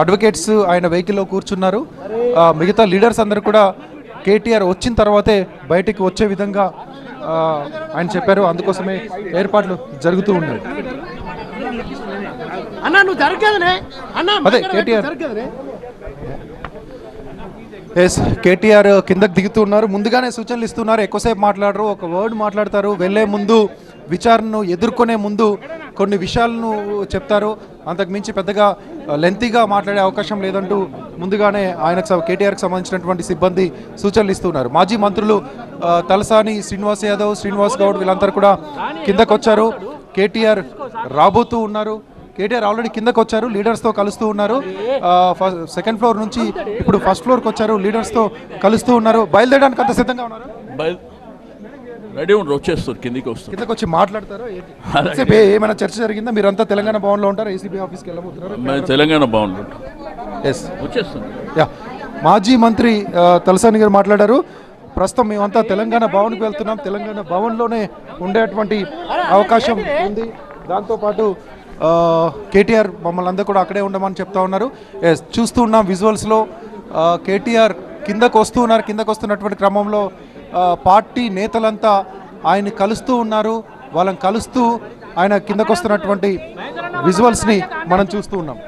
Advocates ఆయన వెహికల్లో కూర్చున్నారు. మిగతా లీడర్స్ అందరూ కూడా కేటీఆర్ వచ్చిన తర్వాతే బయటికి వచ్చే విధంగా ఆయన చెప్పారు. అందుకోసమే ఏర్పాట్లు జరుగుతూ ఉన్నాయి. అదే కేటీఆర్ కిందకి దిగుతూ ఉన్నారు. ముందుగానే సూచనలు ఇస్తున్నారు. ఎక్కువసేపు మాట్లాడరు, ఒక వర్డ్ మాట్లాడతారు. వెళ్లే ముందు విచారణను ఎదుర్కొనే ముందు కొన్ని విషయాలను చెప్తారు. అంతకుమించి పెద్దగా లెంతీగా మాట్లాడే అవకాశం లేదంటూ ముందుగానే ఆయనకు కేటీఆర్కి సంబంధించినటువంటి సిబ్బంది సూచనలు ఇస్తున్నారు. మాజీ మంత్రులు తలసాని, శ్రీనివాస్ యాదవ్, శ్రీనివాస్ గౌడ్ వీళ్ళందరూ కూడా కిందకు వచ్చారు. కేటీఆర్ రాబోతూ ఉన్నారు. కేటీఆర్ ఆల్రెడీ కిందకు వచ్చారు, లీడర్స్తో కలుస్తూ ఉన్నారు. సెకండ్ ఫ్లోర్ నుంచి ఇప్పుడు ఫస్ట్ ఫ్లోర్కి వచ్చారు, లీడర్స్తో కలుస్తూ ఉన్నారు. బయలుదేరడానికి అంత సిద్ధంగా ఉన్నారు? రెడీ ఉండరు, వచ్చేస్తారు, కిందకి వచ్చి మాట్లాడతారు. ఏమైనా చర్చ జరిగిందా? మీరంతా తెలంగాణ భవన్లో ఉంటారు, ఏసీబీ ఆఫీస్కి వెళ్ళబోతున్నారు? తెలంగాణ భవన్లో వచ్చేస్తుంది. మాజీ మంత్రి తలసాని గారు మాట్లాడారు. ప్రస్తుతం మేమంతా తెలంగాణ భవన్కి వెళ్తున్నాం, తెలంగాణ భవన్లోనే ఉండేటువంటి అవకాశం ఉంది. దాంతోపాటు కేటీఆర్ మమ్మల్ని అందరూ కూడా అక్కడే ఉండమని చెప్తా ఉన్నారు. చూస్తూ ఉన్నాం విజువల్స్లో కేటీఆర్ కిందకు వస్తూ ఉన్నారు. కిందకు వస్తున్నటువంటి క్రమంలో పార్టీ నేతలంతా ఆయన కలుస్తూ ఉన్నారు. వాళ్ళని కలుస్తూ ఆయన కిందకు వస్తున్నటువంటి విజువల్స్ని మనం చూస్తూ ఉన్నాం.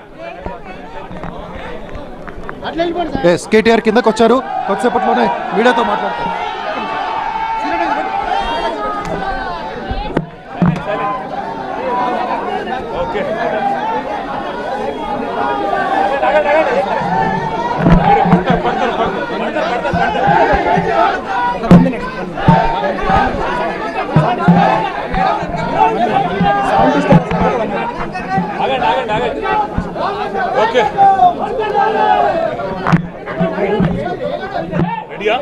కేటీఆర్ కిందకు వచ్చారు, కొద్దిసేపట్లోనే మీడియాతో మాట్లాడతారు. ఓకే రెడీయా?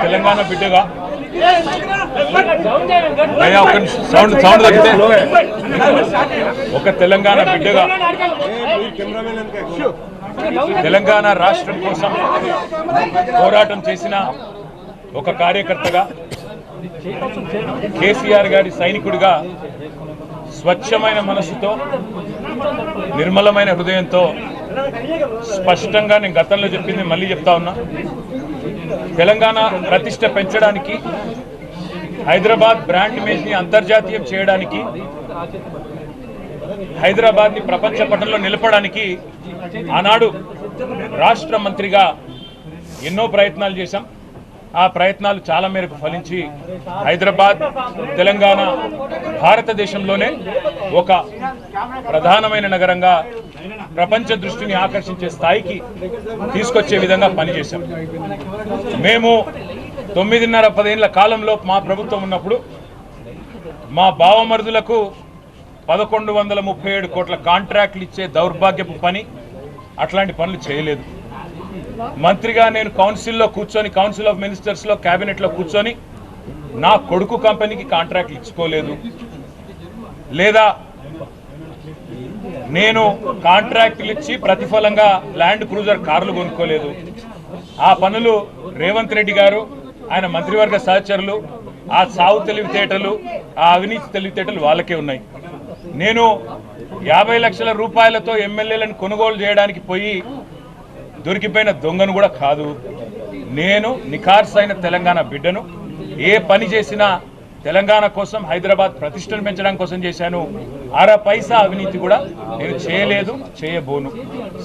తెలంగాణ బిడ్డగా సౌండ్ తగ్గితే ఒక తెలంగాణ బిడ్డగా తెలంగాణ రాష్ట్రం కోసం పోరాటం చేసిన ఒక కార్యకర్తగా, కేసీఆర్ గారి సైనికుడిగా స్వచ్ఛమైన మనసుతో, నిర్మలమైన హృదయంతో స్పష్టంగా నేను గతంలో చెప్పింది మళ్ళీ చెప్తా ఉన్నా. తెలంగాణ ప్రతిష్ట పెంచడానికి, హైదరాబాద్ బ్రాండ్ ఇమేజ్ని అంతర్జాతీయం చేయడానికి, హైదరాబాద్ని ప్రపంచ పటంలో నిలపడానికి ఆనాడు రాష్ట్ర మంత్రిగా ఎన్నో ప్రయత్నాలు చేశాం. ఆ ప్రయత్నాలు చాలా మేరకు ఫలించి హైదరాబాద్, తెలంగాణ భారతదేశంలోనే ఒక ప్రధానమైన నగరంగా ప్రపంచ దృష్టిని ఆకర్షించే స్థాయికి తీసుకొచ్చే విధంగా పనిచేశాం. మేము 9.5-10 ఏళ్ల కాలంలో మా ప్రభుత్వం ఉన్నప్పుడు మా బావమరుదులకు 1137 కోట్ల కాంట్రాక్టులు ఇచ్చే దౌర్భాగ్యపు పని, అట్లాంటి పనులు చేయలేదు. మంత్రిగా నేను కౌన్సిల్లో కూర్చొని, కౌన్సిల్ ఆఫ్ మినిస్టర్స్లో, క్యాబినెట్లో కూర్చొని నా కొడుకు కంపెనీకి కాంట్రాక్టులు ఇచ్చుకోలేదు. లేదా నేను కాంట్రాక్టులు ఇచ్చి ప్రతిఫలంగా ల్యాండ్ క్రూజర్ కార్లు కొనుక్కోలేదు. ఆ పనులు రేవంత్ రెడ్డి గారు, ఆయన మంత్రివర్గ సహచరులు, ఆ సాగు తెలివితేటలు, ఆ అవినీతి తెలివితేటలు వాళ్ళకే ఉన్నాయి. నేను 50 లక్షల రూపాయలతో ఎమ్మెల్యేలను కొనుగోలు చేయడానికి పోయి దొరికిపోయిన దొంగను కూడా కాదు. నేను నిఖార్సైన తెలంగాణ బిడ్డను. ఏ పని చేసినా తెలంగాణ కోసం, హైదరాబాద్ ప్రతిష్టను పెంచడం కోసం చేశాను. అర పైసా అవినీతి కూడా నేను చేయలేదు, చేయబోను.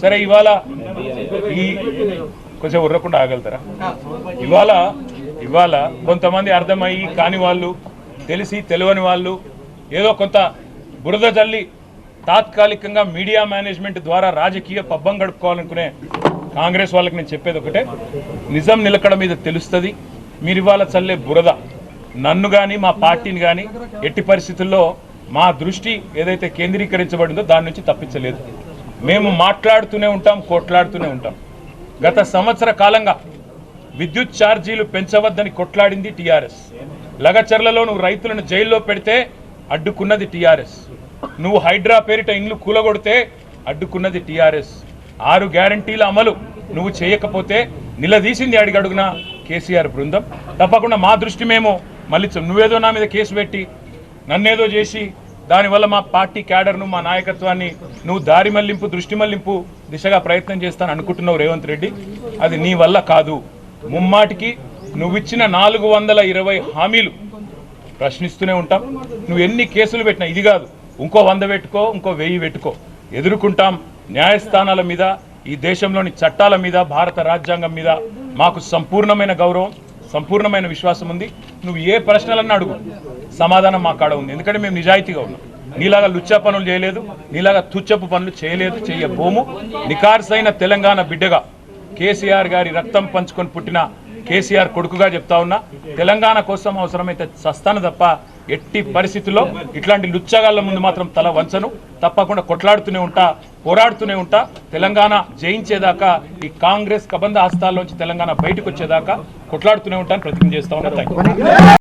సరే, ఇవాళ ఈ కొంచెం ఉర్రకుండా ఆగలుగుతారా? ఇవాళ కొంతమంది అర్థమయ్యి కాని వాళ్ళు, తెలిసి తెలియని వాళ్ళు ఏదో కొంత బురద జల్లి తాత్కాలికంగా మీడియా మేనేజ్మెంట్ ద్వారా రాజకీయ పబ్బం గడుపుకోవాలనుకునే కాంగ్రెస్ వాళ్ళకి నేను చెప్పేది ఒకటే, నిజం నిలకడ మీద తెలుస్తుంది. మీరు ఇవాళ చల్లే బురద నన్ను కానీ మా పార్టీని కానీ ఎట్టి పరిస్థితుల్లో మా దృష్టి ఏదైతే కేంద్రీకరించబడిందో దాని నుంచి తప్పించలేదు. మేము మాట్లాడుతూనే ఉంటాం, కొట్లాడుతూనే ఉంటాం. గత సంవత్సర కాలంగా విద్యుత్ ఛార్జీలు పెంచవద్దని కొట్లాడింది టీఆర్ఎస్. లగచర్లలో నువ్వు రైతులను జైల్లో పెడితే అడ్డుకున్నది టీఆర్ఎస్. నువ్వు హైడ్రా పేరిట ఇండ్లు కూలగొడితే అడ్డుకున్నది టీఆర్ఎస్. 6 గ్యారంటీల అమలు నువ్వు చేయకపోతే నిలదీసింది అడుగడుగున కేసీఆర్ బృందం. తప్పకుండా మా దృష్టి మేము మళ్ళించాం. నువ్వేదో నా మీద కేసు పెట్టి నన్నేదో చేసి దానివల్ల మా పార్టీ క్యాడర్ను మా నాయకత్వాన్ని నువ్వు దారి మళ్లింపు దృష్టి మళ్లింపు దిశగా ప్రయత్నం చేస్తాను అనుకుంటున్నావు రేవంత్ రెడ్డి. అది నీ వల్ల కాదు. ముమ్మాటికి నువ్విచ్చిన 420 హామీలు ప్రశ్నిస్తూనే ఉంటాం. నువ్వు ఎన్ని కేసులు పెట్టినా ఇది కాదు, ఇంకో 100 పెట్టుకో, ఇంకో 1000 పెట్టుకో, ఎదుర్కొంటాం. న్యాయస్థానాల మీద, ఈ దేశంలోని చట్టాల మీద, భారత రాజ్యాంగం మీద మాకు సంపూర్ణమైన గౌరవం, సంపూర్ణమైన విశ్వాసం ఉంది. నువ్వు ఏ ప్రశ్నలన్నా అడుగు, సమాధానం మా కాడ ఉంది. ఎందుకంటే మేము నిజాయితీగా ఉన్నాం. నీలాగా లుచ్చా పనులు చేయలేదు, నీలాగా తుచ్చపు పనులు చేయలేదు, చెయ్యబోము. నికార్సైన తెలంగాణ బిడ్డగా, కేసీఆర్ గారి రక్తం పంచుకొని పుట్టిన కేసీఆర్ కొడుకుగా చెప్తా ఉన్నా, తెలంగాణ కోసం అవసరమైతే చస్తాను తప్ప ఎట్టి పరిస్థితుల్లో ఇట్లాంటి లుచ్చగాళ్ళ ముందు మాత్రం తల వంచను. తప్పకుండా కొట్లాడుతూనే ఉంటా, పోరాడుతూనే ఉంటా. తెలంగాణ జయించేదాకా, ఈ కాంగ్రెస్ కబంధ హస్తాల్లోంచి తెలంగాణ బయటకు వచ్చేదాకా కొట్లాడుతూనే ఉంటాను, ప్రతిజ్ఞ చేస్తా ఉన్నా. థాంక్యూ.